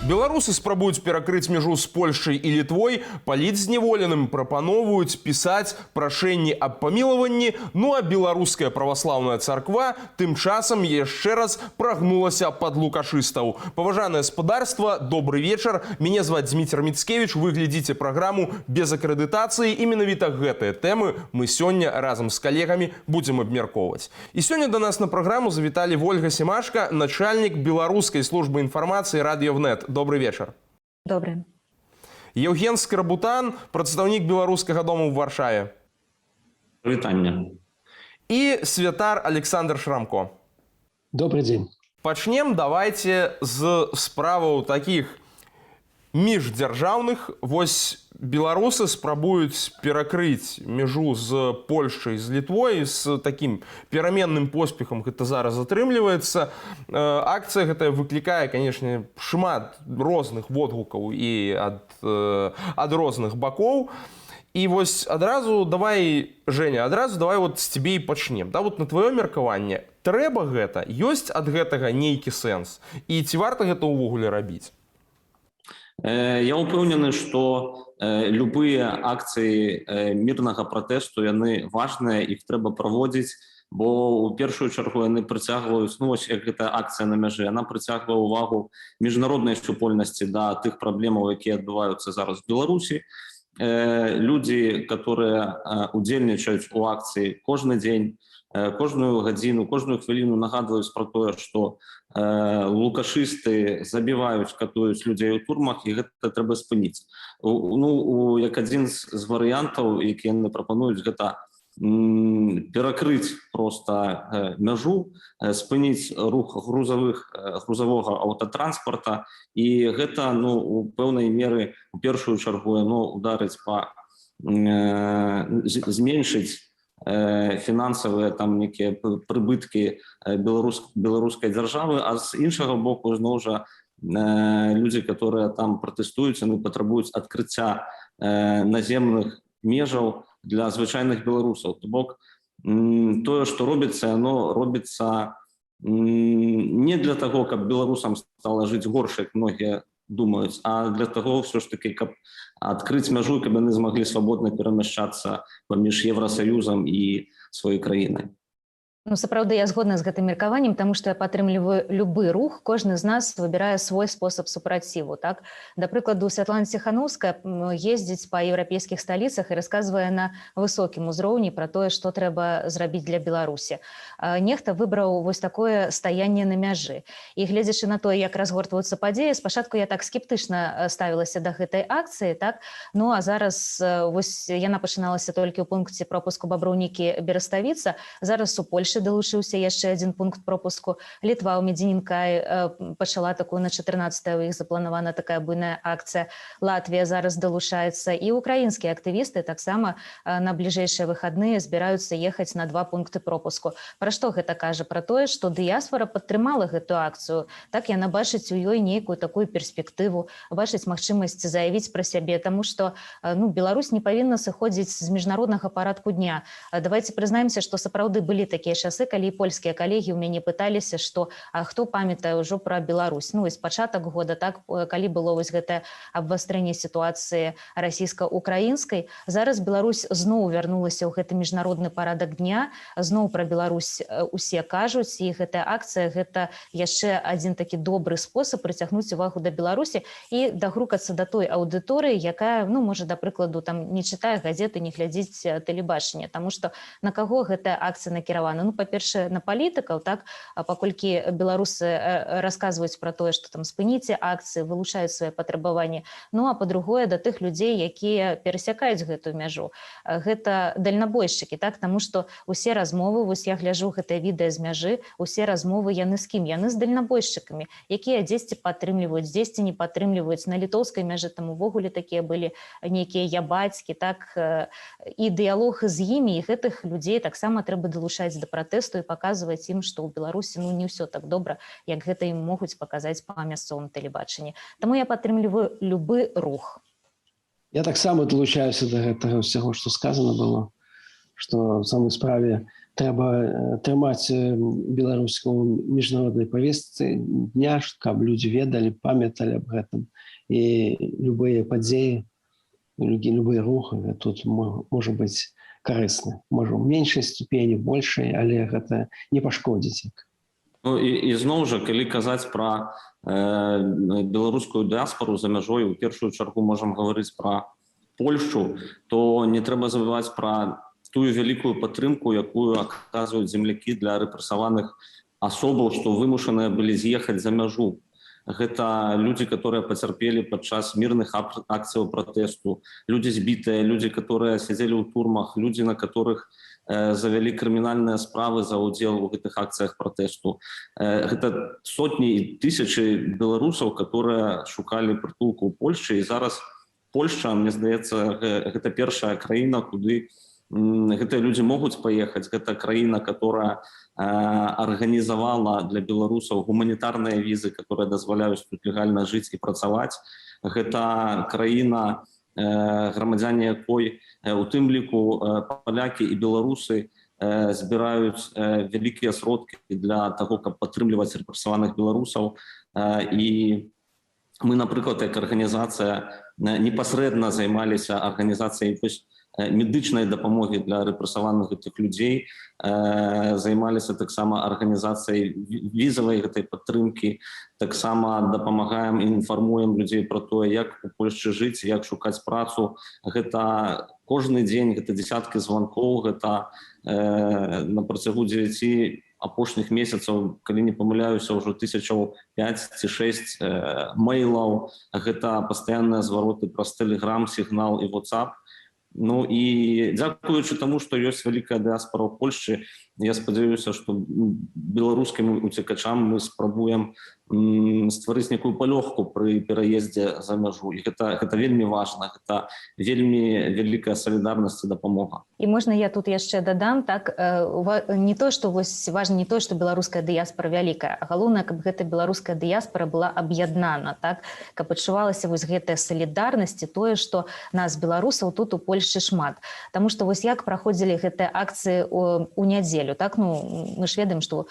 Беларусы спрабуюць перакрыць мяжу з Польшай і Літвой, палітзняволеным прапаноўваюць пісаць прашэнні аб памілаванні, ну а беларуская праваслаўная царква тым часам яшчэ раз прагнулася пад лукашыстаў. Паважанае спадарства, добрый вечар. Мяне зваць Дміцер Міцкевіч, вы глядзіце праграму без акрэдытацыі, і менавіта гэтыя тэмы мы сёння разам з калегамі будзем абмяркоўваць. І сёння да нас на праграму завіталі Вольга Семашка, начальнік беларускай службы інфармацыі Радыёвнет. Добрый вечар. Добрый. Евген Скрабутан, прадстаўнік беларускага дому ў Варшаве. Вітання. І святар Александр Шрамко. Добрый день. Пачнем давайте з справаў такіх міждзяржаўных. Вось беларусы спрабуюць перакрыць мяжу з Польшай, з Літвой, з такім пераменным поспехам гэта зараз атрымліваецца. Акцыя гэтая выклікае, канешне, шмат розных водгукаў і ад розных бакоў. І вось адразу давай, Женя, давай вот з цябе і пачнем. Да, вот на твоё меркаванне, трэба гэта, ёсць ад гэтага нейкі сэнс? І ці варта гэта ўвогуле рабіць? Я упэўнены, што любыя акцыі мірнага пратэсту, яны важныя, іх трэба праводзіць, бо ў першую чаргу яны прыцягваюць, ну вось як гэта акцыя на мяжы, яна прыцягвае ўвагу міжнароднай супольнасці да тых праблемаў, якія адбываюцца зараз в Беларусі. Людзі, которые удзельнічаюць у акцыі кожны дзень, кожную гадзіну, кожную хвіліну нагадваюць пра тое, што лукашысты забіваюць, катуюць людзей у турмах, і гэта трэба спыніць. Ну, як адзін з варыянтаў, які яны прапануюць, гэта перакрыць проста мяжу, спыніць рух грузавога аўтатранспарта, і гэта, ну, у пэўнай меры у першую чаргу ударыць па зменшыць фінансавыя там некія прыбыткі беларускай дзяржавы, а з іншага боку зноў жа людзі, которые там пратэстуюць, яны патрабуюць адкрыцця наземных межаў для звычайных беларусаў. То бок тое, што робіцца, яно робіцца не для таго, каб беларусам стала жыць горш, як многія думаюць, а для таго ўсё ж такі, каб адкрыць мяжу, каб яны змаглі свабодна перамяшчацца паміж Евросаюзам і сваёй краінай. Ну, сапраўды, я згодна з гэтым меркаваннем, таму што я падтрымліваю любы рух, кожны з нас выбірае свой спосаб супраціву. Так? Да прыкладу, Святлана Ціханаўская ездзіць па еўрапейскіх сталіцах і расказвае на высокім узроўні пра тое, што трэба зрабіць для Беларусі. Нехта выбраў вось такое стаянне на мяжы. І гледзячы на тое, як разгортваюцца падзеі, спачатку я так скептычна ставілася да гэтай акцыі, так? Ну а зараз вось яна пачыналася толькі ў пункце пропуску Баброўнікі-Бераставіца, зараз у Польшы далучыўся яшчэ адзін пункт пропуску. Літва ў Медзінінкай пачала такую на 14-е, у іх запланавана такая буйная акцыя. Латвія зараз далучаецца, і украінскія актывісты таксама на бліжэйшыя выхадныя збіраюцца ехаць на 2 пункты пропуску. Пра што гэта кажа? Пра тое, што дыяспара падтрымала гэту акцыю. Так яна бачыць у ёй нейкую такую перспектыву, бачыць магчымасць заявіць пра сябе, таму што Беларусь не павінна сыходзіць з міжнароднага парадку дня. Давайте прызнаемся, што сапраўды былі такія часы, калі польскія калегі ў мяне пыталіся, што хто памятае ўжо пра Беларусь. Ну, з пачатак года, так, калі было вось гэтае абвастрэнне сітуацыі расійска-украінскай, зараз Беларусь зноў вярнулася ў гэты міжнародны парадак дня, зноў пра Беларусь усе кажуць, і гэтая акцыя гэта яшчэ адзін такі добры спосаб прыцягнуць увагу да Беларусі і дагрукацца да той аўдыторыі, якая, ну, можа, да прыкладу, там не чытае газеты, не глядзіць тэлебачанне, таму што на каго гэтая акцыя накіравана? Ну, па-першае, на палітыкаў, так, паколькі беларусы расказваюць пра тое, што там спыніце акцыі, вылучаюць свае патрабаванні. Ну, а па-другое, да тых людзей, якія перасякаюць гэтую мяжу. Гэта дальнабойшчыкі, так, таму што усе размовы, вось я гляджу гэтае відэа з мяжы, усе размовы яны з кім? Яны з дальнабойшчыкамі, якія дзесьці падтрымліваюць, дзесьці не падтрымліваюць. На літоўскай мяжы там увогуле такія былі нейкія ябацькі, так, і дыялог з імі, і гэтых людзей таксама трэба далучаць да пратэсту і паказваць ім, што ў Беларусі, ну, не ўсё так добра, як гэта ім могуць паказаць па мясцовым тэлебачанні. Таму я падтрымліваю любы рух. Я таксама далучаюся да гэтага ўсяго, што сказана было, што в самой справе трэба трымаць беларускую міжнароднай павестцы дня, каб людзі ведалі, памяталі аб гэтым. І любыя падзеі, любы рух тут можа быць карысны. Можа, у меншай ступені, большай, але гэта не пашкодзіць. Ну, і зноў жа, калі казаць пра беларускую дыаспару за мяжой, у першую чаргу можам гаварыць пра Польшчу, то не трэба забываць пра тую вялікую падтрымку, якую аказваюць землякі для рэпрэсаваных асобаў, што вымушаныя былі з'ехаць за мяжу. Гэта людзі, которые пацярпелі падчас мірных акцыяў пратэсту, людзі збітыя, людзі, которые сядзелі ў турмах, людзі, на которых завялі крымінальныя справы за ўдзел у гэтых акцыях пратэсту. Гэта сотні і тысячы беларусаў, которые шукалі прытулку ў Польшчы, і зараз Польшча, мне здаецца, гэта першая краіна, куды гэтыя людзі могуць паехаць. Гэта краіна, которая арганізавала для беларусаў гуманітарныя візы, которые дазваляюць тут легальна жыць і працаваць. Гэта краіна, грамадзяне якой, у тым ліку палякі і беларусы, збіраюць вялікія сродкі для таго, каб падтрымліваць рэпрэсаваных беларусаў. І мы, напрыклад, як арганізацыя непасрэдна займаліся арганізацыяй медычнай дапамогі для рэпрэсаваных гэтых людзей, займаліся таксама арганізацыяй візавай гэтай падтрымкі, таксама дапамагаем і інфармуем людзей пра тое, як у Польшчы жыць, як шукаць працу. Гэта кожны дзень, гэта дзесяткі званкоў, гэта на працягу 9 апошніх месяцаў, калі не памыляюся, ўжо 5 ці 6 мэйлаў, гэта пастаянныя звароты праз Telegram, Сігнал і WhatsApp. Ну і дзякуючы таму, што ёсць вялікая дыаспара ў Польшчы, я спадзяюся, што беларускім уцекачам мы спрабуем стварыць некую палёгку пры пераездзе за мяжу. І гэта вельмі важна, гэта вельмі вялікая салідарнасць і дапамога. І можна я тут яшчэ дадам, так, не то, што важна не то, што беларуская дыяспара вялікая, а галоўнае, каб гэта беларуская дыяспара была аб'яднана, так, каб адчувалася вось гэтая салідарнасць і тое, што нас, беларусаў, тут у Польшчы шмат. Таму што вось як праходзілі гэтыя акцыі у нядзелю, так, ну, мы ж ведаем, што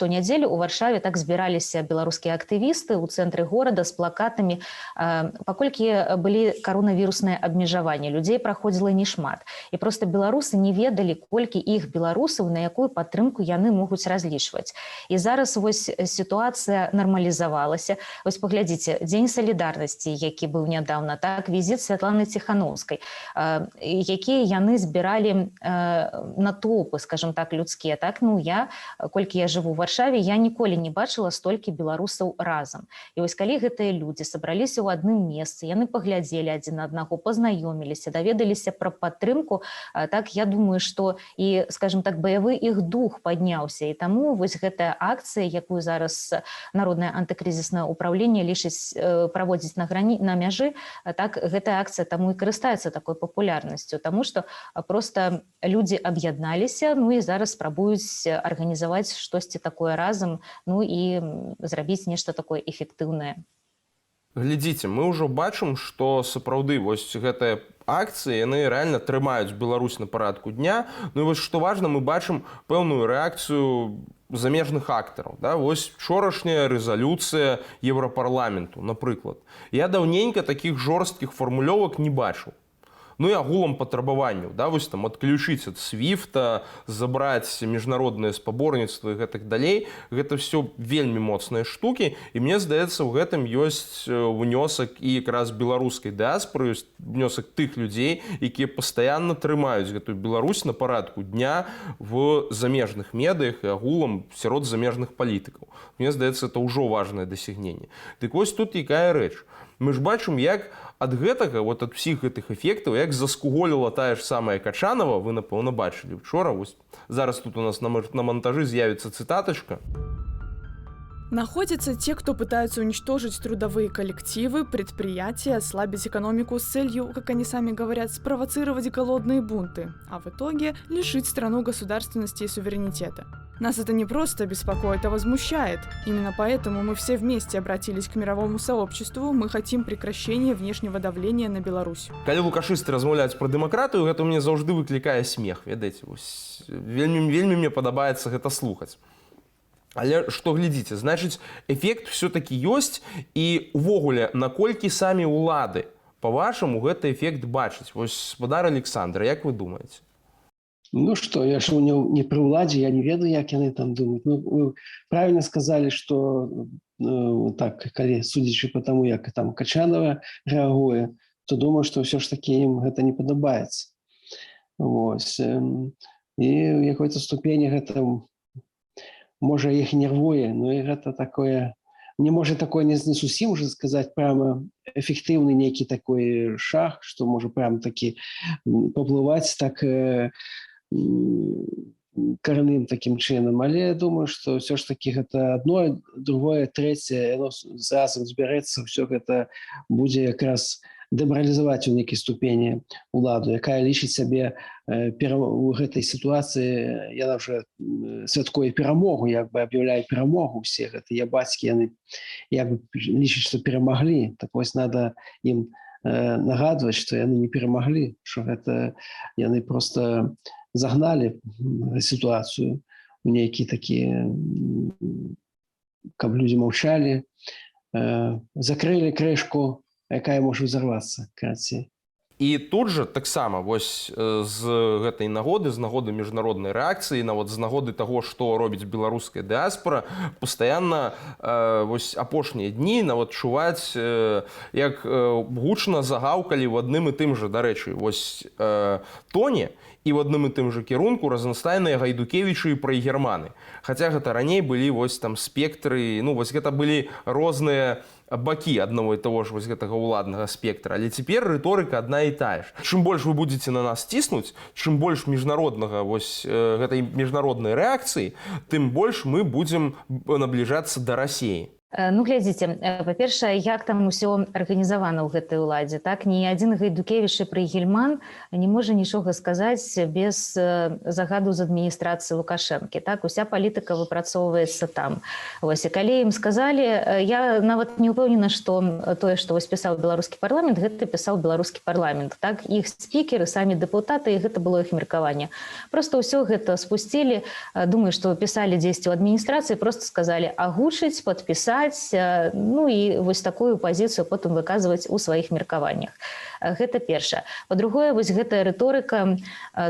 нядзелю у Варшаве так збіраліся беларускія актывісты ў цэнтры горада з плакатамі, паколькі былі каронавірусныя абмежаванні, людзей праходзіла нешмат. І проста беларусы не ведалі, колькі іх беларусаў, на якую падтрымку яны могуць разлічваць. І зараз вось сітуацыя нармалізавалася. Вось паглядзіце, Дзень салідарнасці, які быў нядаўна, так, візіт Святланы Ціханаўскай, якія яны збіралі натоўпы, скажем так, людскія. Так, ну, колькі я жыву ў Варшаве, я ніколі не бачыла столькі беларусаў разам. І вось калі гэтыя людзі сабраліся ў адным месцы, яны паглядзелі адзін на аднаго, пазнаёміліся, даведаліся пра падтрымку, так, я думаю, што і, скажем так, баявы іх дух падняўся. І таму вось гэтая акцыя, якую зараз Народнае антыкрызіснае ўпраўленне лічыць праводзіць на мяжы, так, гэтая акцыя таму і карыстаецца такой папулярнасцю, таму што проста людзі аб'ядналіся, ну і зараз спрабуюць арганізаваць штосьці такое разам, ну і зрабіць нешта такое эфектыўнае. Глядзіце, мы ўжо бачым, што сапраўды вось гэтыя акцыі, яны рэальна трымаюць Беларусь на парадку дня. Ну і вось што важна, мы бачым пэўную рэакцыю замежных актараў. Да? Вось учорашняя рэзалюцыя Еўрапарламенту, напрыклад. Я даўненька такіх жорсткіх фармулёвак не бачыў. Ну і агулам патрабаванняў, да, вось там адключыць ад свіфта, забраць міжнародныя спаборніцтвы і гэтак далей. Гэта все вельмі моцныя штукі, і мне здаецца, у гэтым ёсць унёсак і якраз беларускай дыаспары, ёсць унёсак тых людзей, якія пастаянна трымаюць гэтую Беларусь на парадку дня в замежных медыях і агулам сярод замежных палітыкаў. Мне здаецца, это ўжо важнае дасягненне. Дык вось тут якая рэч. Мы ж бачым, як ад гэтага, вот ад усіх гэтых эфектаў, як заскуголіла тая ж самая Качанова, вы, напэўна, бачылі учора. Вось зараз тут у нас на монтажы з'явіцца цытатачка. Находятся те, кто пытаются уничтожить трудовые коллективы, предприятия, ослабить экономику с целью, как они сами говорят, спровоцировать голодные бунты, а в итоге лишить страну государственности и суверенитета. Нас это не просто беспокоит, а возмущает. Именно поэтому мы все вместе обратились к мировому сообществу. Мы хотим прекращения внешнего давления на Беларусь. Калі лукашысты размаўляюць пра дэмакратыю, гэта мне заўжды выклікае смех, ведаеце, вельмі мне падабаецца гэта слухаць. Але што глядзіце, значыць, эфект все-таки ёсць, і увогуле, наколькі самі ўлады, па-вашаму, гэты эфект бачыць? Вось, спадар Александр, як вы думаеце? Ну что, я ж не при уладе, я не ведаю, як яны там думают. Ну, вы правильно сказали, что так, калі судзячы по тому, як там Качанова реагуе, то думаю, что все ж таки им это не падабаецца. Вось. І в якой-то ступені гэта можа іх нервуе, но і гэта такое, не можа такое не зусім уже сказаць прямо эфектыўны нейкі такой шаг, што можа прям такі паплываць так карным таким чынам. Але я думаю, што ўсё ж таки гэта одно, другое, трэцяе, яно разам збярэцца, ўсё гэта будзе якраз дэмаралізаваць у нейкай ступені ўладу, якая лічыць сябе у гэтай сітуацыі, яна вже святкуе перамогу, як бы аб'яўляе перамогу ўсе гэтыя бацькі, яны як бы лічаць, што перамаглі. Так вось надо ім нагадваць, што яны не перамаглі, што гэта яны просто загналі сітуацыю у нейкі такі, каб людзі маўчалі, закрылі крышку, якая можа ўзарвацца, карацей. І тут жа таксама вось з гэтай нагоды, з нагоды міжнароднай рэакцыі, з нагоды таго, што робіць беларуская дыаспара, пастаянна вось апошнія дні чуваць, як гучна загаўкалі в адным і тым жа, дарэчы, вось тоне, і в адным і тым жа кірунку разнастайныя Гайдукевічы і прайгерманы. Хаця гэта раней былі вось там спектры, ну вось гэта былі розныя бакі аднаго і таго ж вось гэтага ўладнага спектра. Але цяпер рыторыка адна і тая ж. Чым больш вы будзеце на нас ціснуць, чым больш міжнароднага вось гэтай міжнароднай рэакцыі, тым больш мы будзем набліжацца да Расіі. Ну, глядзіце, па-першае, як там усё арганізавана ў гэтай уладзе, так? Ні адзін Гайдукевіч і Прыгельман не можа нічога сказаць без загаду з адміністрацыі Лукашэнкі, так? Уся палітыка выпрацоўваецца там. Вось, і калі ім сказалі, я нават не ўпэўнена, што тое, што вось пісаў беларускі парламент, гэта пісаў беларускі парламент, так? Іх спікеры, самі дэпутаты, і гэта было іх меркаванне. Просто ўсё гэта спусцілі, думаю, што пісалі дзесьці ў адміністрацыі, просто сказалі агучыць, падпісаць, ну і вось такую пазіцыю потым выказваць у сваіх меркаваннях. Гэта першае. Па-другое, вось гэтая рыторыка,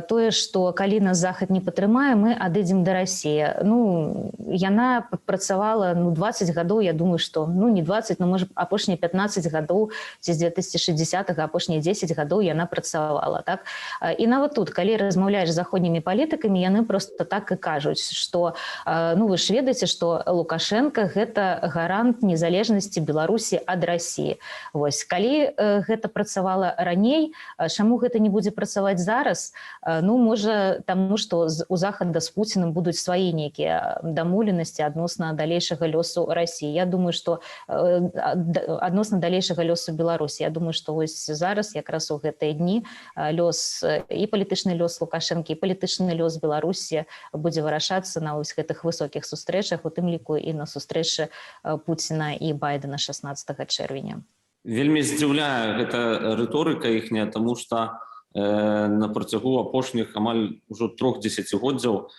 тое, што калі нас Захад не падтрымае, мы адыдзем да Расіі. Ну, яна працавала 20 гадоў, я думаю, што, ну, не 20, но, можа, апошнія 15 гадоў, ці з 2060-га, апошнія 10 гадоў яна працавала, так? І нават тут, калі размаўляеш з заходнімі палітыкамі, яны проста так і кажуць, што, ну, вы ж ведаеце, што Лукашенко гэта гарант незалежнасці Беларусі ад Расіі. Вось, калі гэта працавала раней, чаму гэта не будзе працаваць зараз? Ну, можа, таму, што у Захада з Пуцінам будуць свае нейкія дамоўленасці адносна далейшага лёсу Расіі. Я думаю, што адносна далейшага лёсу Беларусі. Я думаю, што вось зараз, якраз у гэтыя дні, лёс і палітычны лёс Лукашэнкі, і палітычны лёс Беларусі будзе вырашацца на вось гэтых высокіх сустрэчах, у тым ліку і на сустрэчы Пуціна і Байдена 16 чэрвеня. Вельмі здзіўляе гэта рыторыка іхняя, таму што на працягу апошніх амаль ужо 3 дзесяцігоддзяў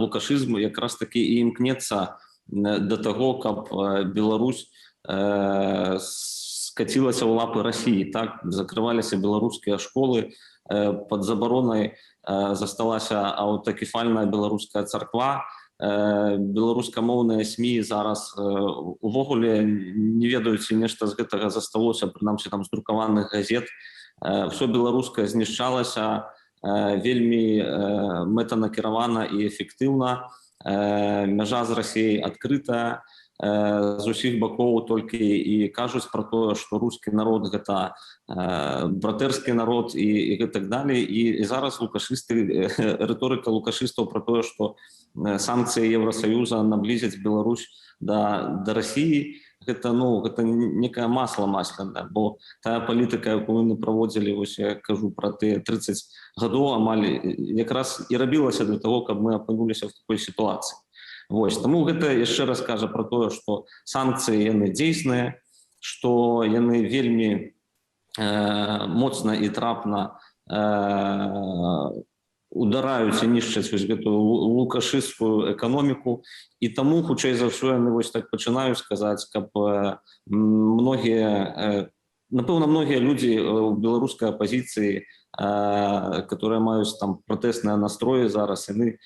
лукашызм якраз такі і імкнецца да таго, каб Беларусь скацілася ў лапы Расіі. Так, закрываліся беларускія школы, пад забаронай засталася аўтакефальная беларуская царква, беларускамоўныя СМІ зараз увогуле не ведаюць, нешта з гэтага засталося, прынамсі там з друкаваных газет. Всё беларускае знішчалася вельмі мэтанакіравана і эфектыўна. Мяжа з Расіяй адкрытая, з усіх бакоў толькі і кажуць пра тое, што рускі народ гэта братэрскі народ і так далей. І зараз лукашысты, рыторыка лукашыстаў пра тое, што санкцыі Еўрасаюза наблізяць Беларусь да Расіі, гэта некае масла масляное, бо тая палітыка, якую мы праводзілі, вось я кажу пра тыя 30 гадоў амаль, якраз і рабілася для того, каб мы апынуліся в такой сітуацыі. Вось, таму гэта яшчэ раз кажа пра тое, што санкцыі яны дзейсныя, што яны вельмі моцна і трапна удараюць і нішчаць вось гэтую лукашысцкую эканоміку, і таму хутчэй за ўсё яны вось так пачынаюць сказаць, каб многія людзі ў беларускай апазіцыі, которые маюць там пратэсныя настроі зараз, яны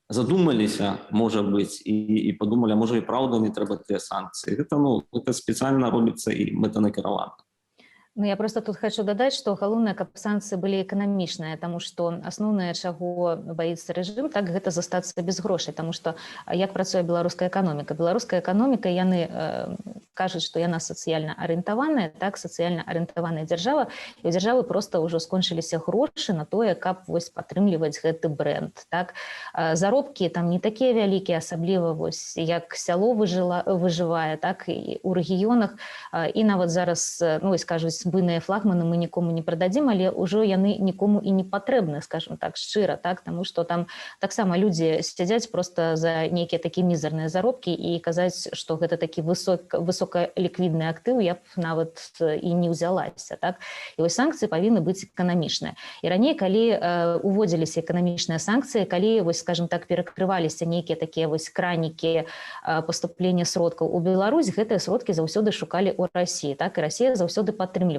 задумаліся, можа быць, і подумалі, можа і праўда не трэба тыя санкцыі. Гэта спецыяльна робіцца і мэтанакіравана. Ну, я просто тут хочу дадаць, што галоўнае, каб санкцыі былі эканамічныя, таму што асноўнае, чаго баіцца рэжым, так гэта застацца без грошай, таму што як працуе беларуская эканоміка? Беларуская эканоміка, яны кажуць, што яна сацыяльна арыентаваная, так, сацыяльна арыентаваная дзяржава, і ў дзяржавы проста ўжо скончыліся грошы на тое, каб вось падтрымліваць гэты брэнд, так. Заробкі там не такія вялікія, асабліва вось як сяло выжывае, так, і ў рэгіёнах, і нават зараз, ну, вось кажуць, буйныя флагманы мы нікому не прададзім, але ўжо яны нікому і не патрэбны, скажем так, шчыра, так, таму што там таксама людзі сядзяць проста за нейкія такія мізарныя заробкі і казаць, што гэта такі высокаліквідны актыў, я б нават і не ўзялася, так. І вось санкцыі павінны быць эканамічныя. І раней, калі уводзіліся эканамічныя санкцыі, калі, вось, скажем так, перакрываліся нейкія такія вось кранікі паступлення сродкаў у Беларусь, гэтыя сродкі заўсёды шукалі ў Расіі, так, і Расія заўсёды падтрымлівала.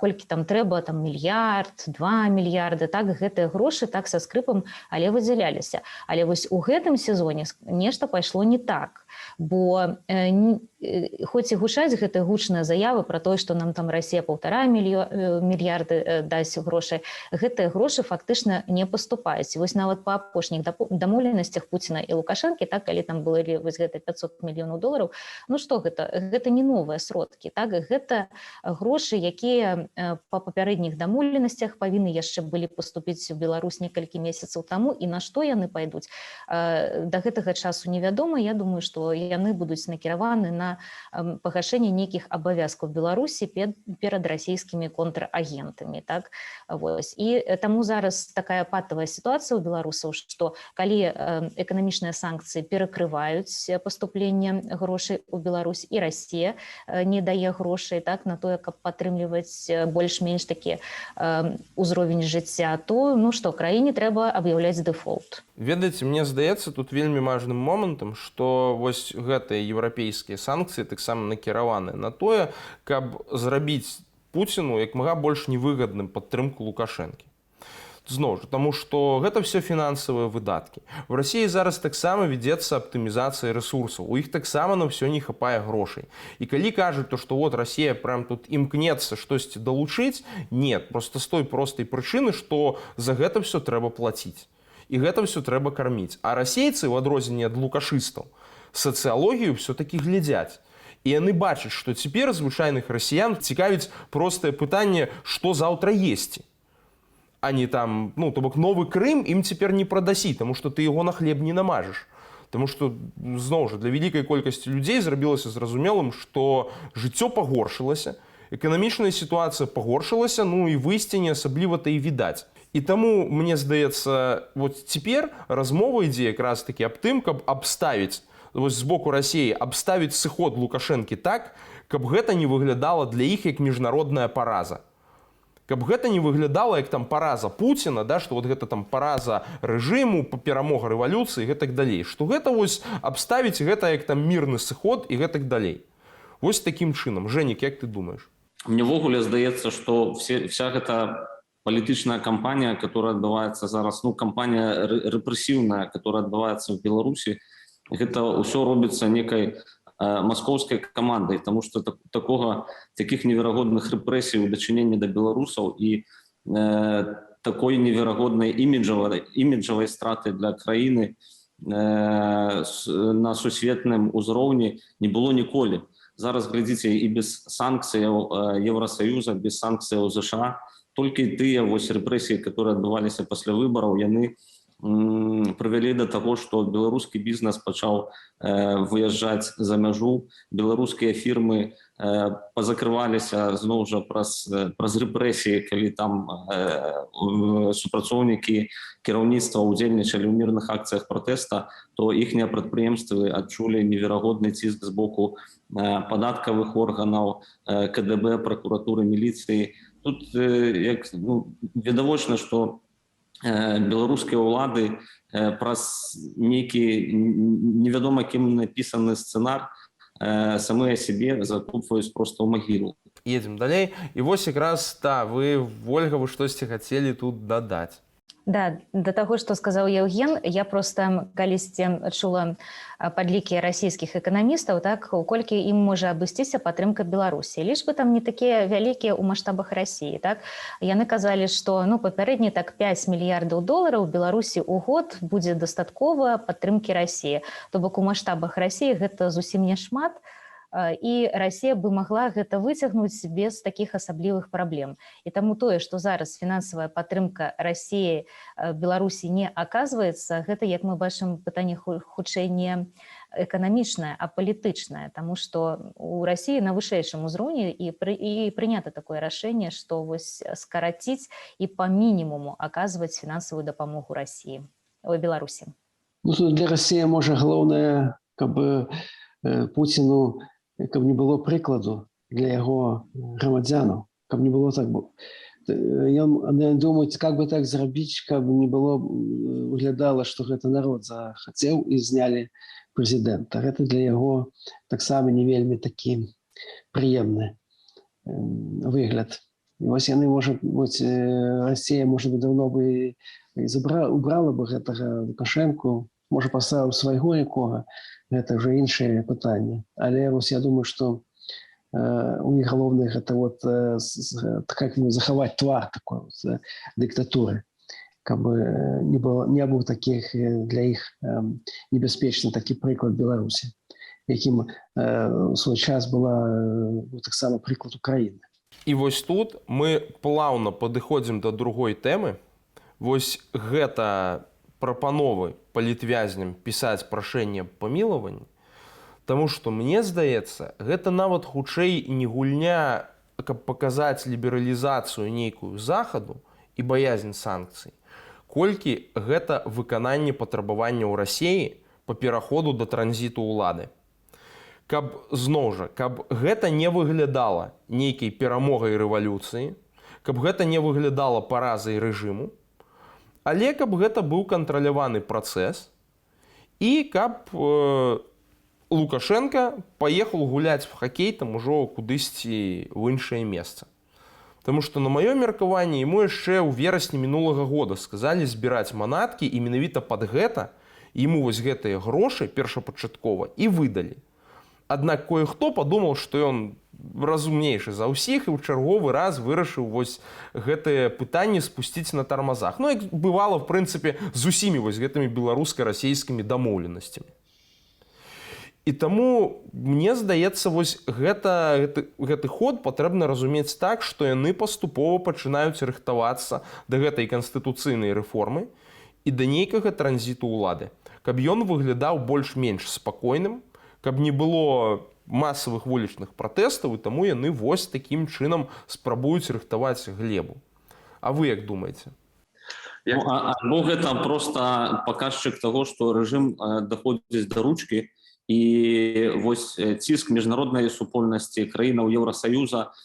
Колькі там трэба, там мільярд, 2 мільярды, так, гэтыя грошы так са скрыпам, але выдзяляліся. Але вось у гэтым сезоне нешта пайшло не так, бо хоць і гучаць гэтыя гучныя заявы пра тое, што нам там Расія 1,5 мільярды дасць грошай, гэтыя грошы фактычна не паступаюць. Вось нават па апошніх дамоўленасцях Пуціна і Лукашэнкі, так, калі там былі вось гэта 500 мільёнаў долараў, ну што гэта? Гэта не новыя сродкі, так, гэта грошы, якія па папярэдніх дамоўленасцях павінны яшчэ былі паступіць у Беларусь некалькі месяцаў таму, і на што яны пайдуць? Да гэтага часу невядома. Я думаю, што яны будуць накіраваны на пагашэнне нейкіх абавязкаў Беларусі перад расійскімі контрагентамі, так, вось. І таму зараз такая патавая сітуацыя ў беларусаў, што калі эканамічныя санкцыі перакрываюць паступленне грошай у Беларусь, і Расія не дае грошай, так, на тое, каб падтрымліваць больш-менш такі ўзровень жыцця, то, ну што, краіне трэба аб'яўляць дэфолт. Ведаеце, мне здаецца, тут вельмі важным момантам, што вось гэтыя еўрапейскія санкцыі таксама накіраваны на тое, каб зрабіць Пуціну як мага больш невыгадным падтрымку Лукашэнкі. Зноў жа, таму што гэта все фінансавыя выдаткі. В Расіі зараз таксама вядзецца аптымізацыя рэсурсаў. У іх таксама на ўсё не хапае грошай. І калі кажуць, то, што вот Расія прям тут імкнецца штосьці далучыць, не, просто з той простай прычыны, што за гэта все трэба плаціць. І гэта все трэба карміць. А расейцы, у адрозненне ад лукашыстаў, сацыялогію все-таки глядзяць. І яны бачаць, што цяпер звычайных расіян цікавіць простае пытанне, што заўтра есці. А не там, ну, то бок новы Крым ім цяпер не прадасі, таму што ты яго на хлеб не намажаш. Таму што, зноў жа, для вялікай колькасці людзей зрабілася зразумелым, што жыццё пагоршылася, эканамічная сітуацыя пагоршылася, ну і выйсці не асабліва-то і відаць. І таму, мне здаецца, вот цяпер размова ідзе якраз такі аб тым, каб абставіць, вось з боку Расіі, абставіць сыход Лукашэнкі так, каб гэта не выглядала для іх як міжнародная параза. Каб гэта не выглядала як там параза Пуціна, да, што вот гэта там параза рэжыму, перамога рэвалюцыі і гэтак далей. Што гэта вось абставіць гэта як там мірны сыход і гэтак далей. Вось такім чынам. Жэнік, як ты думаеш? Мне ввогуле здаецца, што вся гэта палітычная кампанія, которая адбываецца зараз, ну, кампанія рэпрэсіўная, которая адбываецца в Беларусі, гэта ўсё робіцца некай маскоўскай камандай, тому што таких неверагодных рэпрэсій у дачыненні да беларусаў і такой неверагоднай іміджавай страты для краіны на сусветным узроўні не было ніколі. Зараз, глядзіце, і без санкцыяў Еўрасаюза, без санкцыяў ЗША, толькі тыя рэпрэсіі, которые адбываліся пасля выбараў, яны прывялі да таго, што беларускі бізнес пачаў выязджаць за мяжу, беларускія фірмы пазакрываліся зноў жа праз рэпрэсіі, калі там супрацоўнікі кіраўніцтва ўдзельнічалі ў мірных акцыях пратэста, то іхнія прадпрыемствы адчулі неверагодны ціск з боку падаткавых органаў, КДБ, пракуратуры, міліцыі. Тут відавочна, што беларускія ўлады праз нейкі невядома кім напісаны сцэнар самыя сябе закопваюць проста ў магілу. Едем далей. І вось якраз, вы, Ольга, вы штосьці хацелі тут дадаць. Да, да таго, што сказаў Еўген, я проста калісьці чула падлікі расійскіх эканамістаў, так, колькі ім можа абысціся падтрымка Беларусі. Лічбы там не такія вялікія ў маштабах Расіі, так. Яны казалі, што папярэдні так 5 мільярдаў долараў Беларусі ў год будзе дастаткова падтрымкі Расіі. То бок у маштабах Расіі гэта зусім не шмат, і Расія бы могла гэта выцягнуць без такіх асаблівых праблем. І таму тое, што зараз фінансавая падтрымка Расіі Беларусі не аказваецца, гэта, як мы бачым, пытанне хутчэй не эканамічнае, а палітычнае, таму што у Расіі на вышэйшым узроўні і прынята такое рашэнне, што вось скараціць і па мінімуму аказваць фінансавую дапамогу Расіі, Беларусі. Для Расіі, можа, галоўнае, каб Пуціну, каб не было прыкладу для яго грамадзянаў, каб не было так. Ён думаюць, как бы так зрабіць, каб не было выглядала, што гэта народ захацеў і знялі прэзідэнта. Гэта для яго таксама не вельмі такі прыемны выгляд. І вось яны, можа, Расія, можа быць, даўно бы убрала бы гэтага Лукашэнку, можа, паставіў свайго якога. Гэта ўжо іншае пытанне. Але я думаю, што у іх галоўнае гэта захаваць твар такой дыктатуры, каб не быў такіх для іх небяспечны такі прыклад Беларусі, якім у свой час была таксама прыклад Украіны. І вось тут мы плаўна падыходзім да другой тэмы. Вось гэта прапановы палітвязням пісаць прашэнне аб памілаванні, таму што, мне здаецца, гэта нават хутчэй не гульня, каб паказаць лібералізацыю нейкую захаду і баязнь санкцый, колькі гэта выкананне патрабаванняў Расіі па пераходу да транзіту ўлады. Каб, зноў жа, каб гэта не выглядала нейкай перамогай рэвалюцыі, каб гэта не выглядала паразай рэжыму, але каб гэта быў кантраляваны працэс і каб Лукашенко паехаў гуляць в хакей там ужо кудысьці ў іншае месца. Таму што, на маё меркаванне, яму яшчэ ў верасні мінулага года сказалі збіраць манаткі, і менавіта пад гэта яму вось гэтыя грошы першапачаткова і выдалі. Аднак кое-хто падумаў, што ён разумнейшы за ўсіх і ў чарговы раз вырашыў вось гэтае пытанне спусціць на тармазах. Як бывала, в прынцыпе, з усімі вось гэтымі беларуска-расійскімі дамоўленасцямі. І таму, мне здаецца, вось гэты ход патрэбна разумець так, што яны паступова пачынаюць рыхтавацца да гэтай канстытуцыйнай рэформы і да нейкага транзіту ўлады, каб ён выглядаў больш-менш спакойным, каб не было масавых вулічных пратэстаў, і таму яны вось такім чынам спрабуюць рыхтаваць глебу. А вы як думаеце? Альбо гэта проста паказчык таго, што рэжым даходзіць да ручкі, і вось ціск міжнароднай супольнасці краінаў Еўрасаюза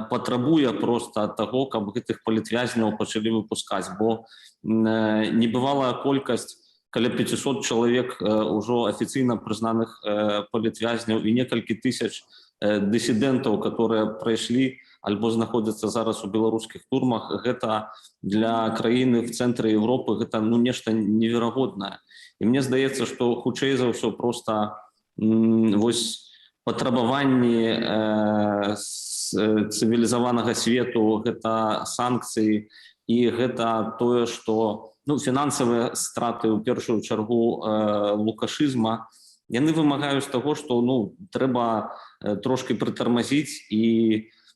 патрабуе проста таго, каб гэтых палітвязняў пачалі выпускаць, бо небывалая колькасць каля 500 чалавек ужо афіцыйна прызнаных палітвязняў і некалькі тысяч дысідэнтаў, которые прайшлі альбо знаходзяцца зараз у беларускіх турмах. Гэта для краіны в цэнтры Европы гэта нешта неверагоднае. І мне здаецца, што хутчэй за ўсё проста вось патрабаванні цывілізаванага свету, гэта санкцыі, і гэта тое, што ну, фінансавыя страты ў першую чаргу лукашызма, яны вымагаюць таго, што ну, трэба трошки прытармазіць і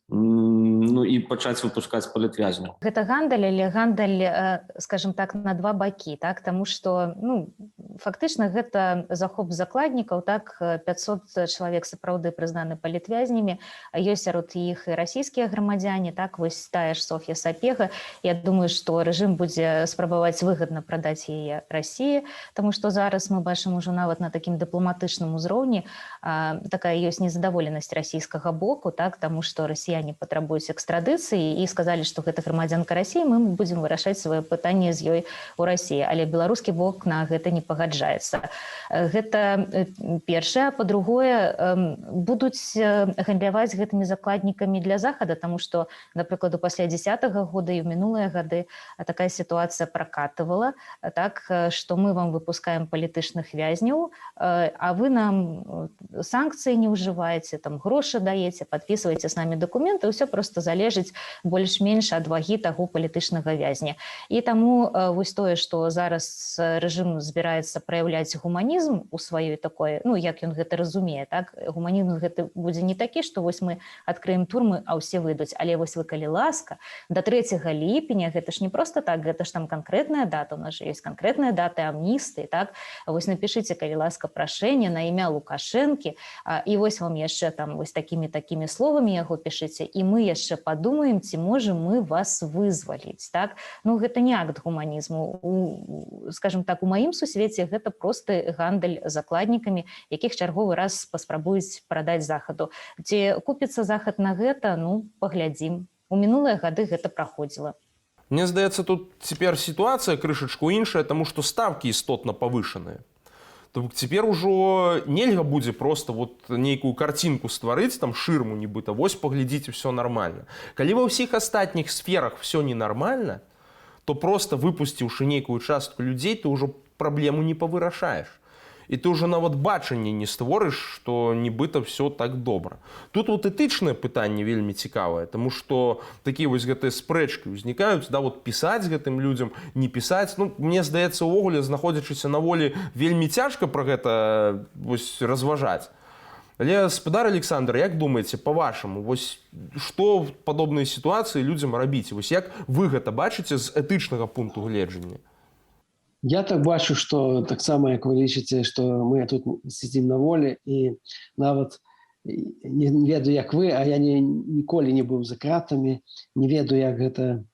ну, і пачаць выпускаць палітвязняў. Гэта гандаль, але гандаль, скажем так, на два бакі, так? Таму што ну, фактычна гэта захоп закладнікаў, так? 500 чалавек сапраўды прызнаны палітвязнямі, а ёсць сярод іх і расійскія грамадзяне, так? Вось тая ж Соф'я Сапега. Я думаю, што рэжым будзе спрабаваць выгадна прадаць яе Расіі, таму што зараз мы бачым ужо нават на такім дыпламатычным узроўні такая ёсць незадаволенасць расійскага боку, так? Таму што расіяне патрабуюць экстрадыцыі і сказалі, што гэта грамадзянка Расіі, мы будзем вырашаць сваё пытанне з ёй у Расіі, але беларускі бок на гэта не пагаджаецца. Гэта першае. Па-другое, будуць гандляваць гэтымі закладнікамі для Захада, таму што, напрыклад, пасля 10-го года і ў мінулыя гады такая сітуацыя пракатывала, так, што мы вам выпускаем палітычных вязняў, а вы нам санкцыі не ўжываеце, там грошы даеце, падпісваеце з намі дакументы, і ўсё проста залежыць больш-менш ад вагі таго палітычнага вязня. І таму вось тое, што зараз рэжым збіраецца праяўляць гуманізм у сваёй такой, ну, як ён гэта разумее, так? Гуманізм гэта будзе не такі, што вось мы адкрыем турмы, а ўсе выйдуць. Але вось вы, калі ласка, да 3 ліпеня, гэта ж не проста так, гэта ж там канкрэтная дата, у нас же ёсць канкрэтная дата амністыі, так? Вось напішыце, калі ласка, прашэнне на імя Лукашэнкі, і вось вам яшчэ там вось такімі словамі яго пішыце, і мы яшчэ падумаем, ці можам мы вас вызваліць, так? Ну, гэта не акт гуманізму. Скажем так, у маім сусвеце гэта просты гандаль закладнікамі, якіх чарговы раз паспрабуюць прадаць Захаду. Ці купіцца Захад на гэта? Ну, паглядзім. У мінулыя гады гэта праходзіла. Мне здаецца, тут цяпер сітуацыя крышачку іншая, таму што ставкі істотна павышаныя. Цяпер ужо нельга будзе просто вот нейкую карцінку стварыць, там шырму нібыта, вось паглядзіце, все нормально. Калі ва ўсіх астатніх сферах все ненармальна, то просто выпусціўшы нейкую частку людзей, ты ўжо праблему не павырашаеш. І ты ўжо нават бачанне не створыш, што нібыта все так добра. Тут вот этычнае пытанне вельмі цікавае, таму што такія вось гэтыя спрэчкі ўзнікаюць, да, вот пісаць гэтым людзям, не пісаць. Ну, мне здаецца, увогуле, знаходзячыся на волі, вельмі цяжка пра гэта вось разважаць. Але, спадар Александр, як думаеце, па-вашаму, вось што в падобнай сітуацыі людзям рабіць? Вось як вы гэта бачыце з этычнага пункту гледжання? Я так бачу, што таксама, як вы лічыце, што мы тут сидзім на волі, і нават не ведаю, як вы, а я ніколі не быў за кратамі, не ведаю, як гэта,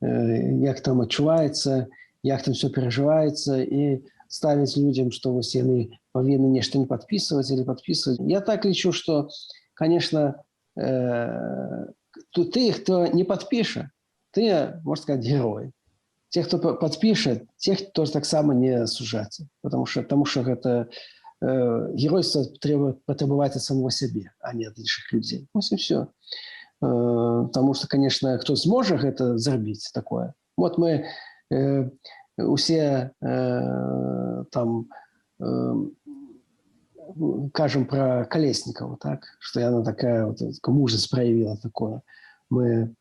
як там адчуваецца, як там все перажываецца, і ставіць людзям, што вось яны павінны нешта не падпісваць или падпісваць. Я так лічу, што, конечно, тых, хто не падпіша, тыя, можна сказаць, героі. Те, кто подпишет, тех тоже так само не сужаться, потому что это геройство потребовать от самого себе, а не от інших людей. Вот и все. Потому что, конечно, кто сможет это зробить такое. Вот мы все там кажем про Колесникова, так, что она такая вот мужество проявила такое. Мы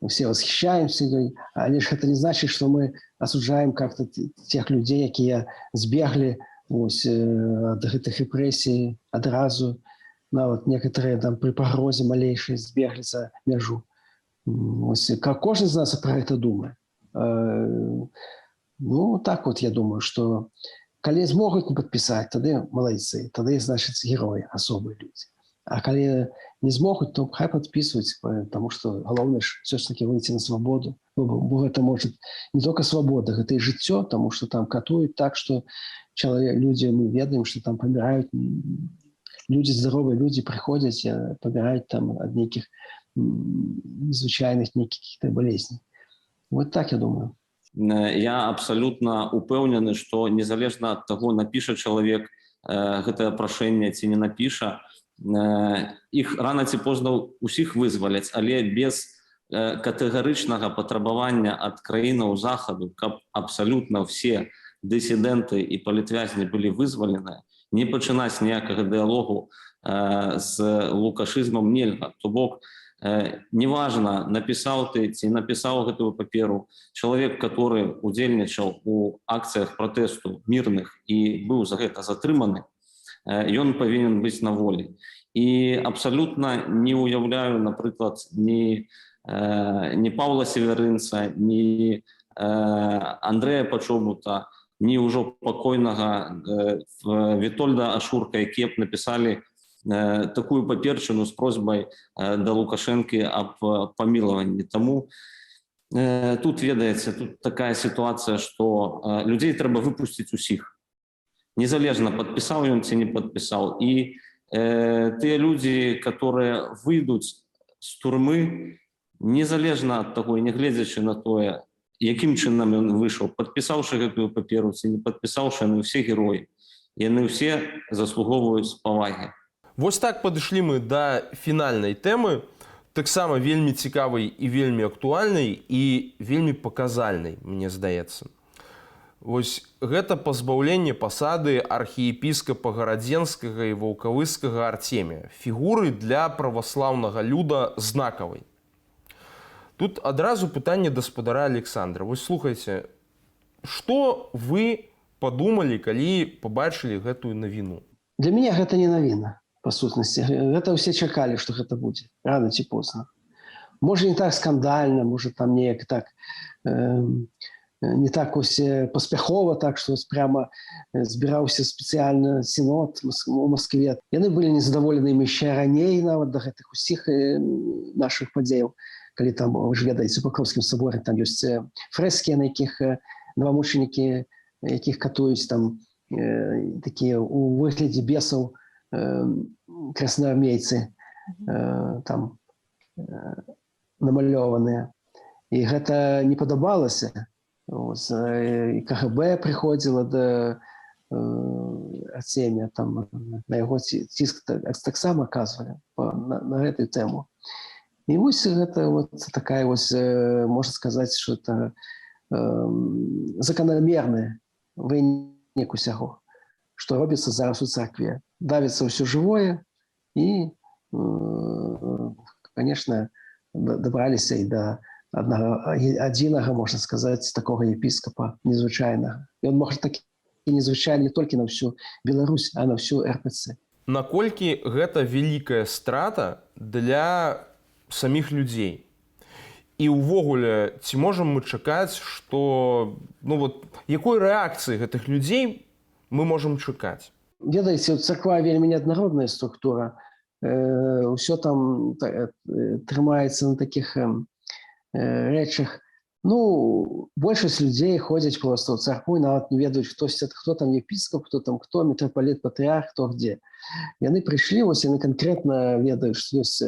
все восхищаемся, але ж это не значит, что мы осуждаем как-то тех людей, якія збеглі ад гэтых рэпрэсій адразу. Нават некоторые там при пагрозе малейшай збеглі за мяжу. Кожны з нас про это думае. Ну, так вот я думаю, что калі змогуць не падпісаць, тады малайцы, тады, значит, героі, асобыя людзі. А калі не змогуць, то хай падпісваюць, потому что галоўнае ж все ж таки выйти на свободу. Бо гэта может не только свобода, гэта і жыццё, потому что там катуюць так, что люди, мы ведаем, что там паміраюць, люди здоровые, люди приходят, паміраюць там ад нейкіх незвычайных нейкіх болезней. Вот так я думаю. Я абсолютно упэўнены, что незалежна ад таго, напіша чалавек гэтае прашэнне ці не напіша, іх рана ці позна усіх вызваляць, але без катэгарычнага патрабавання ад краінаў Захаду, каб абсалютна все дысідэнты і палітвязні былі вызваленыя, не пачынаць ніякага дыялогу з лукашызмам нельга. То бок неважно, написал ты ці написал гэтую паперу, чалавек, который удзельнічаў у акцыях пратэсту мірных і быў за гэта затрыманы, ён павінен быць на волі. І абсалютна не уяўляю, напрыклад, ні Паўла Северынца, ні Андрэя Пачобута, ні ўжо пакойнага Вітольда Ашурка, якія б напісалі такую паперчыну з просьбай да Лукашэнкі аб памілаванні. Таму тут, ведаеце, тут такая сітуацыя, што людзей трэба выпусціць усіх. Незалежна, падпісаў ён ці не падпісаў. І тыя людзі, которые выйдуць з турмы, незалежна ад таго, не гледзячы на тое, якім чынам ён выйшаў, падпісаўшы гэтую паперу ці не падпісаўшы, яны ўсе героі. Яны ўсе заслугоўваюць павагі. Вось так падышлі мы да фінальнай тэмы, таксама вельмі цікавай і вельмі актуальнай і вельмі паказальнай, мне здаецца. Вось гэта пазбаўленне пасады архіепіскапа Гарадзенскага і Ваўкавыскага Артемія, фігуры для праваслаўнага люда знакавай. Тут адразу пытанне да спадара Александра. Вось слухайце, што вы падумалі, калі пабачылі гэтую навіну? Для мяне гэта не навіна, па сутнасці. Гэта ўсе чакалі, што гэта будзе, рана ці позна. Можа, не так скандальна, можа, там неяк так, не так ось паспяхова, так, што прямо збіраўся спецыяльна сінод у Маскве. Яны былі незадаволенымі яшчэ раней нават да гэтых усіх нашых падзеяў. Калі там, вы ж ведаеце, у Пакроўскім саборы там ёсць фрэскі, на якіх новамучанікі, якіх катуюць там такія у выглядзе бесаў красноармейцы там намалёваныя. І гэта не падабалася. І КГБ прыходзіла да Артемія, там на яго ціск таксама аказвалі на гэтую тэму. І вось гэта вот такая вось, можна сказаць, што это заканамерны вынік усяго, што робіцца зараз у царкве. Давіцца ўсё жывое і, конечно, дабраліся і да адзінага, можна сказаць, такога епіскапа незвычайнага. Ён можа такі незвычайны не толькі на всю Беларусь, а на всю РПЦ. Наколькі гэта вялікая страта для самих людзей? І ўвогуле, ці можам мы чакаць, што, ну вот, якой рэакцыі гэтых людзей мы можам чакаць? Ведаеце, царква вельмі неаднародная структура. Усё там трымаецца на такіх рэчах. Ну, большасць людзей ходзяць проста ў царкву, нават не ведаюць, хто там епіскап, хто мітрапаліт, патрыарх, хто дзе. Яны прыйшлі, вось яны канкрэтна ведаюць, што ёсць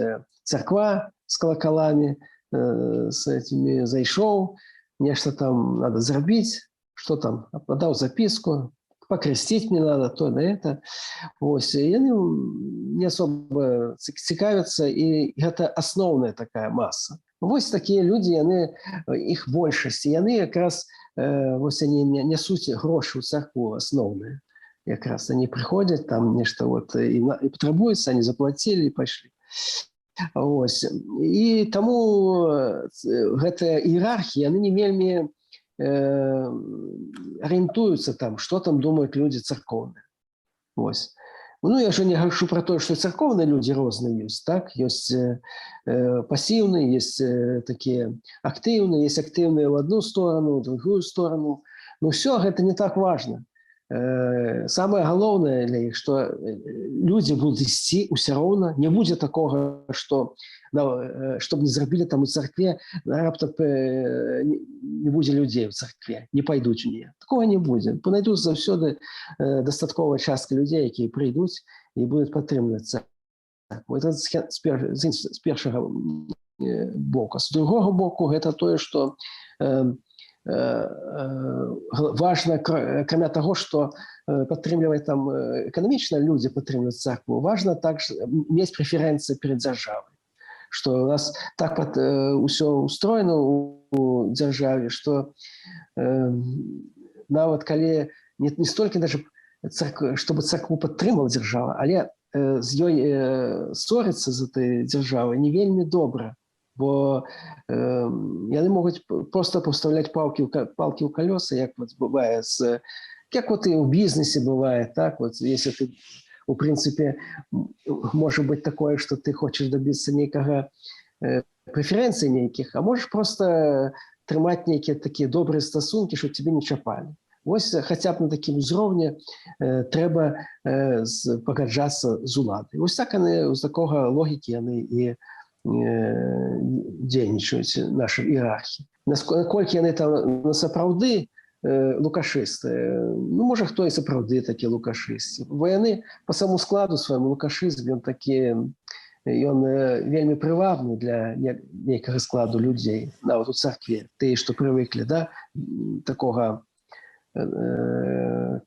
царква з калакаламі, з этими зайшоў, нешта там надо зрабіць, што там, падаў запіску, пакрысціць мне надо, то да это. Вось, яны не асоба цікавяцца, і гэта асноўная такая маса. Вось такія людзі, яны, іх большасць, яны якраз, вось яны нясуць грошы ў царкву асноўныя. Якраз яны прыходзяць, там нешта вот, і патрабуецца, они заплацілі і пайшлі. Ось. І таму гэтая іерархія, яны не вельмі арыентуюцца там, што там думаюць людзі царкоўныя. Ось. Ну, я ж не гашу пра тое, што царкоўныя людзі розныя ёсць, так? Ёсць пасіўныя, ёсць такія актыўныя, ёсць актыўныя ў адну сторону, ў другую сторону. Ну, ўсё гэта не так важна. Самае галоўнае для іх, што людзі будуць ісці ўсё роўна, не будзе такога, што б не зрабілі там у царкве, раптам не будзе людзей у царкве, не пайдуць у нее. Такога не будзе. Панайдуць заўсёды дастатковая частка людзей, якія прыйдуць і будуць падтрымліваць царкву. Это з першага боку. З другога боку, гэта тое, што важна, акрамя таго, што падтрымлівае там эканамічна людзі падтрымліваюць царкву, важна также мець прэферэнцыі перад дзяржавай. Што у нас так усё устроена у дзяржаве, што нават калі не столькі даже чтобы царкву падтрымала дзяржава, але з ёй ссорыцца з этой дзяржавай не вельмі добра, бо яны могуць проста паўставляць палкі ў калёсы, як вот бывае як вот і ў бізнесе бывае, так вот, если ты у прынцыпе можа быць такое, што ты хочаш дабіцца нейкага прэферэнцый нейкіх, а можаш проста трымаць нейкія такія добрыя стасункі, щоб тебе не чапалі. Вось хаця б на такім узроўні трэба пагаджацца з уладай. Вось так яны, з такога логікі яны і дзейнічаюць нашы іерархі. Наколькі яны там сапраўды лукашысты, ну, можа, хто і сапраўды такі лукашысты. Бо яны па самому складу свайму лукашызм, ён такі, ён вельмі прывабны для нейкага складу людзей, нават у царкве. Тыя, што прывыклі, да, такога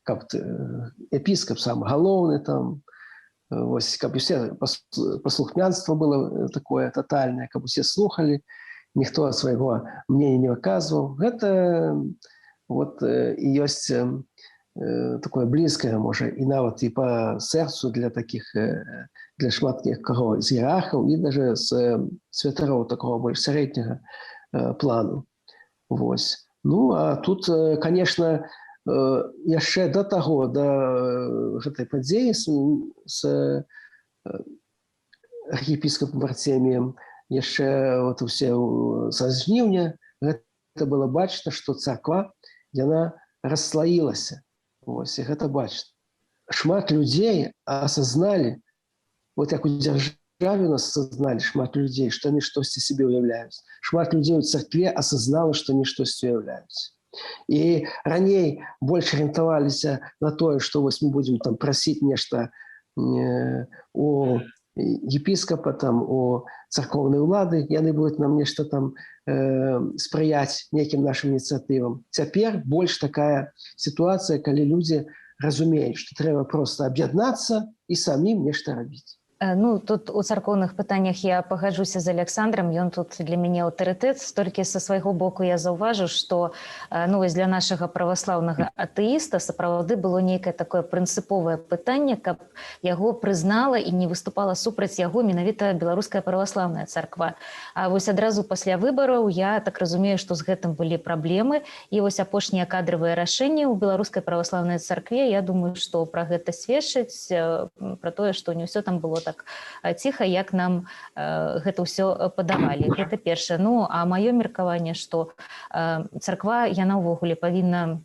каб епіскап сам галоўны там, вось, каб усе паслухмянства было такое тотальнае, каб усе слухалі, ніхто свайго мнення не выказваў. Гэта вот і ёсць такое блізкае, можа, і нават і па сэрцу для такіх, для шматкіх каго з іерархаў і даже з святароў такого больш сярэдняга плану. Вось. Ну, а тут, конечно, яшчэ да таго, да гэтай падзеі з архіепіскапам Артеміем, яшчэ вот усе са жніўня гэта было бачна, што царква, яна расслаілася. Вось, і гэта бачна. Шмат людзей асазналі, вот як у дзяржаве у нас асазналі шмат людзей, што яны штосьці сябе ўяўляюць. Шмат людзей у царкве асазнала, што яны штосьці ўяўляюць. І раней больш арыентаваліся на тое, што вось мы будзем там прасіць нешта у епіскапа, там, у царкоўнай улады, яны будуць нам нешта там спрыяць нейкім нашым ініцыятывам. Цяпер больш такая сітуацыя, калі людзі разумеюць, што трэба проста аб'яднацца і самім нешта рабіць. Ну, тут у царкоўных пытаннях я пагаджуся з Александром, ён тут для мяне аўтарытэт, толькі са свайго боку я заўважу, што ну, вось для нашага праваслаўнага атэіста сапраўды было нейкае такое прынцыповае пытанне, каб яго прызнала і не выступала супраць яго менавіта беларуская праваслаўная царква. А вось адразу пасля выбараў я так разумею, што з гэтым былі праблемы, і вось апошнія кадравыя рашэнні ў беларускай праваслаўнай царкве, я думаю, што пра гэта сведчыць, пра тое, што не ўсё там было так ціха, як нам гэта ўсё падавалі. Гэта першае. Ну, а маё меркаванне, што царква, яна ўвогуле павінна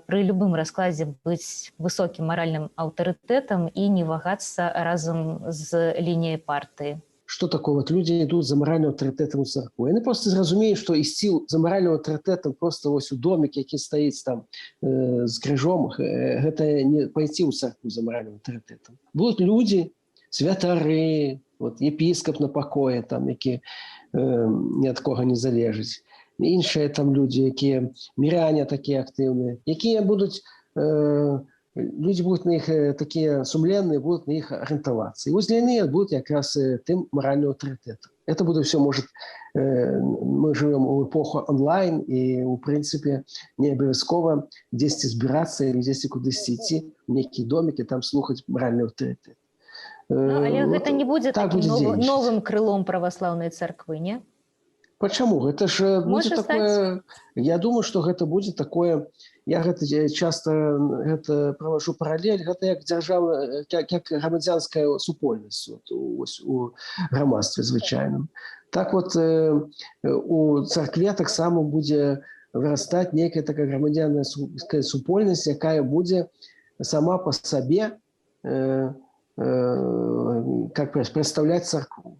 пры любым раскладзе быць высокім маральным аўтарытэтам і не вагацца разам з лініяй партыі. Што такое? Вот людзі ідуць за маральным аўтарытэтам у царкву. Яны проста зразумеюць, што ісці за маральным аўтарытэтам проста вось у домік, які стаіць там з крыжом, гэта не пайсці ў царкву за маральным аўтарытэтам. Будуць людзі, святары, вот, епіскап на пакоі, там, які ні ад кога не залежыць. Іншыя там людзі, якія міряне такія актыўныя, якія будуць, людзі будуць на іх такія сумленныя, будуць на іх арыентавацца. І вось для яны будуць якраз тым маральным аўтарытэтам. Это будзе ўсё, может, мы жывем у эпоху онлайн, і, у прынцыпе, не абавязкова дзесьці збірацца или дзесьці кудысьці ісці в нейкі домік і там слухаць маральны аўтарытэт. Ну, але гэта не будзе такім новым крылом праваслаўнай царквы, не? Пачаму? Гэта ж будзе такое... Я думаю, што гэта будзе такое... Я гэта часта праважу паралель. Гэта як дзяржава, як грамадзянская супольнасць у грамадстве звычайным. Так вот, у царкве таксама будзе вырастаць нейкая такая грамадзянская супольнасць, якая будзе сама па сабе как представлять царкву.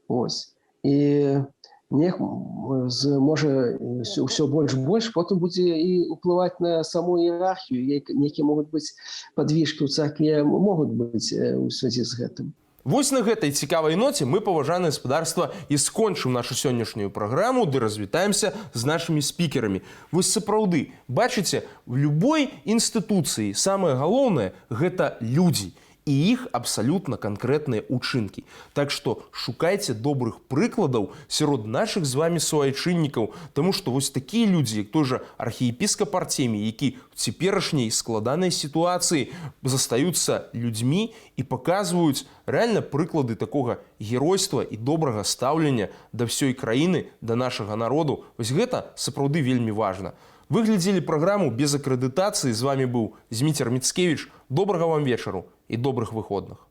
Ось. І можа ўсё больш, потым будзе і ўплываць на саму іерархію, нейкія могуць быць падвижкі ў царкве, могуць быць у связі з гэтым. Вось на гэтай цікавай ноце мы, паважанае гаспадарства, і скончым нашу сённяшнюю праграму, ды развітаемся з нашымі спікерамі. Вось сапраўды, бачыце, в любой інстытуцыі самае галоўнае – гэта людзі. і іх абсалютна канкрэтныя ўчынкі. Так што шукайце добрых прыкладаў сярод нашых з вами суайчыннікаў, таму што вось такія людзі, як той жа архіепіскап Артемій, які в цяперашняй складанай сітуацыі застаюцца людзьмі і паказваюць рэальна прыклады такога геройства і добрага стаўлення да ўсёй краіны, да нашага народу. Вось гэта сапраўды вельмі важна. Вы глядзелі праграму без акрэдытацыі. З вами быў Зміцер Міцкевіч. Добрага вам вечару і добрых выходных.